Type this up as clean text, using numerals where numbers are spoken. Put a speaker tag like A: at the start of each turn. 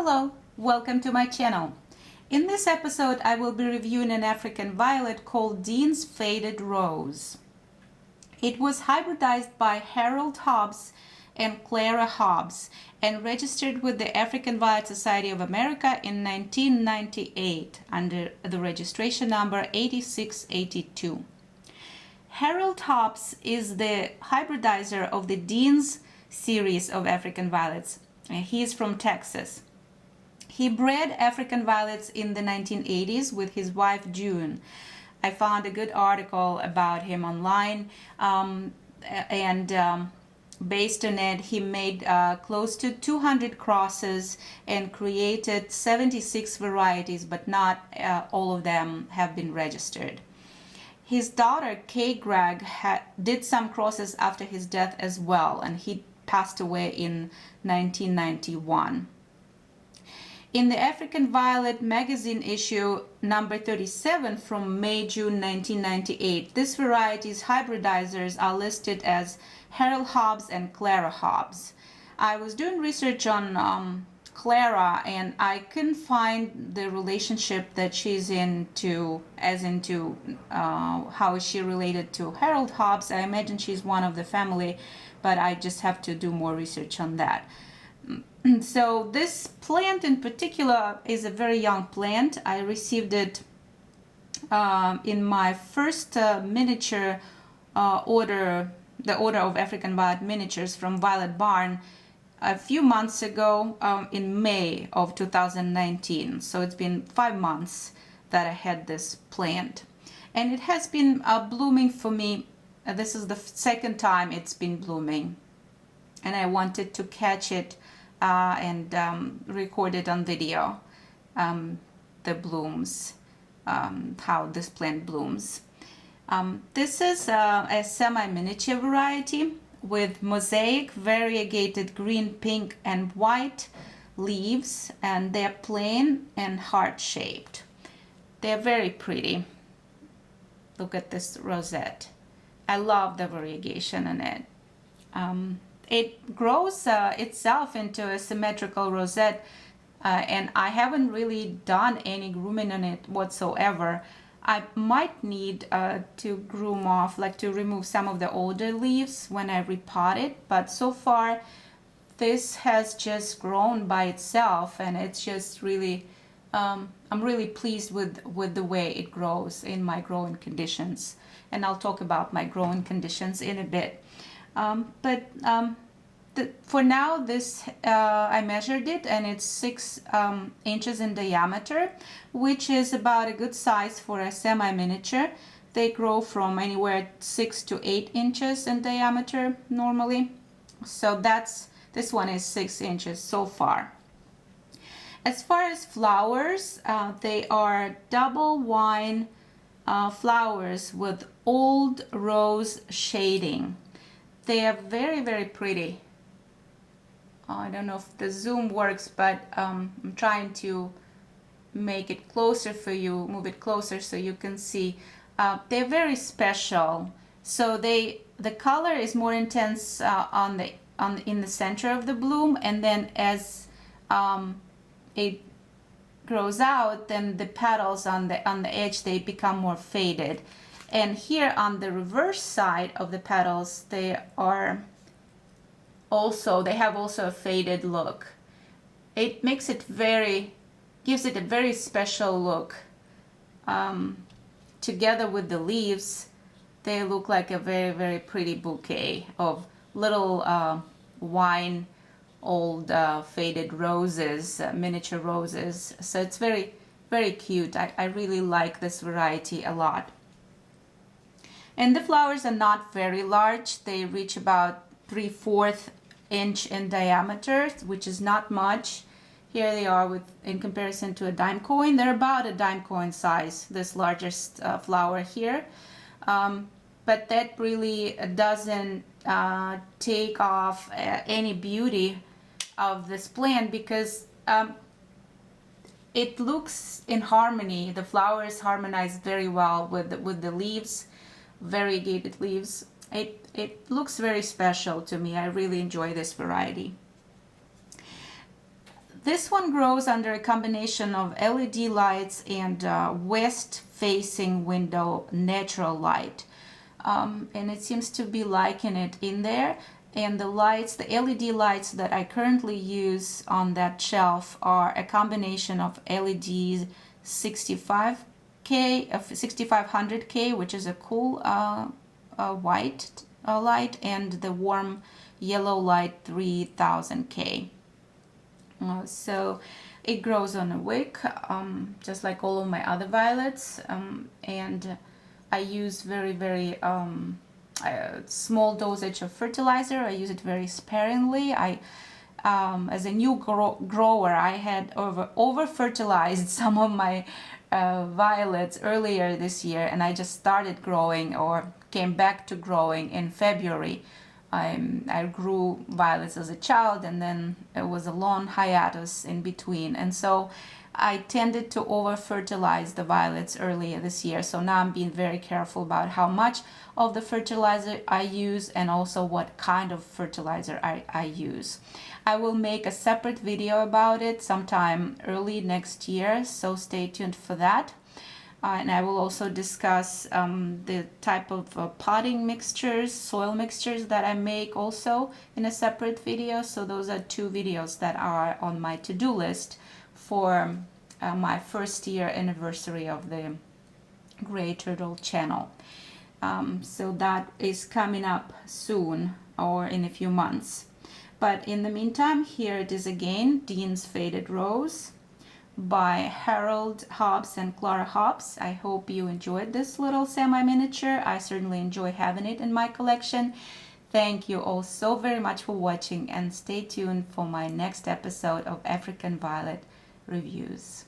A: Hello, welcome to my channel. In this episode I will be reviewing an African violet called Dean's Faded Rose. It was hybridized by Harold Hobbs and Clara Hobbs and registered with the African Violet Society of America in 1998 under the registration number 8682. Harold Hobbs is the hybridizer of the Dean's series of African violets. He is from Texas. He bred African violets in the 1980s with his wife June. I found a good article about him online, based on it, he made close to 200 crosses and created 76 varieties, but not all of them have been registered. His daughter Kay Gregg did some crosses after his death as well, and he passed away in 1991. In the African Violet magazine issue number 37 from May-June 1998, this variety's hybridizers are listed as Harold Hobbs and Clara Hobbs. I was doing research on Clara and I couldn't find the relationship that she's into, how is she related to Harold Hobbs. I imagine she's one of the family, but I just have to do more research on that. So this plant in particular is a very young plant. I received it in my first miniature order, the order of African Violet miniatures from Violet Barn a few months ago in May of 2019. So it's been 5 months that I had this plant. And it has been blooming for me. This is the second time it's been blooming. And I wanted to catch it and record it on video, the blooms, how this plant blooms. This is a semi-miniature variety with mosaic, variegated green, pink, and white leaves, and they're plain and heart-shaped. They're very pretty. Look at this rosette. I love the variegation in it. It grows itself into a symmetrical rosette, and I haven't really done any grooming on it whatsoever. I might need to groom off, like to remove some of the older leaves when I repot it, but so far this has just grown by itself, and it's just really, I'm really pleased with the way it grows in my growing conditions, and I'll talk about my growing conditions in a bit. For now, this I measured it, and it's 6 inches in diameter, which is about a good size for a semi-miniature. They grow from anywhere 6 to 8 inches in diameter normally. So this one is 6 inches so far. As far as flowers, they are double wine flowers with old rose shading. They are very, very pretty. I don't know if the zoom works, but I'm trying to make it closer for you, move it closer so you can see. They're very special. So the color is more intense in the center of the bloom, and then as it grows out, then the petals on the edge, they become more faded. And here on the reverse side of the petals, they have also a faded look. It makes it gives it a very special look. Together with the leaves, they look like a very, very pretty bouquet of little wine, old faded roses, miniature roses. So it's very, very cute. I really like this variety a lot. And the flowers are not very large. They reach about 3/4 inch in diameter, which is not much. Here they are in comparison to a dime coin. They're about a dime coin size, this largest flower here. But that really doesn't take off any beauty of this plant, because it looks in harmony. The flowers harmonize very well with the leaves, variegated leaves. It looks very special to me. I really enjoy this variety. This one grows under a combination of LED lights and west-facing window natural light. And it seems to be liking it in there. And the lights, the LED lights that I currently use on that shelf are a combination of LED 65K, 6500K, which is a cool white light, and the warm yellow light 3000K. So it grows on a wick, just like all of my other violets, and I use very small dosage of fertilizer. I use it very sparingly. As a new grower, I had over fertilized some of my violets earlier this year, and I just started growing, or came back to growing, in February. I grew violets as a child, and then it was a long hiatus in between, and so I tended to over fertilize the violets earlier this year. So now I'm being very careful about how much of the fertilizer I use, and also what kind of fertilizer I use. I will make a separate video about it sometime early next year, so stay tuned for that. And I will also discuss the type of potting mixtures, soil mixtures that I make also in a separate video. So those are two videos that are on my to-do list for my first year anniversary of the Gray Turtle channel. So that is coming up soon, or in a few months. But in the meantime, here it is again, Dean's Faded Rose by Harold Hobbs and Clara Hobbs. I hope you enjoyed this little semi-miniature. I certainly enjoy having it in my collection. Thank you all so very much for watching, and stay tuned for my next episode of African Violet Reviews.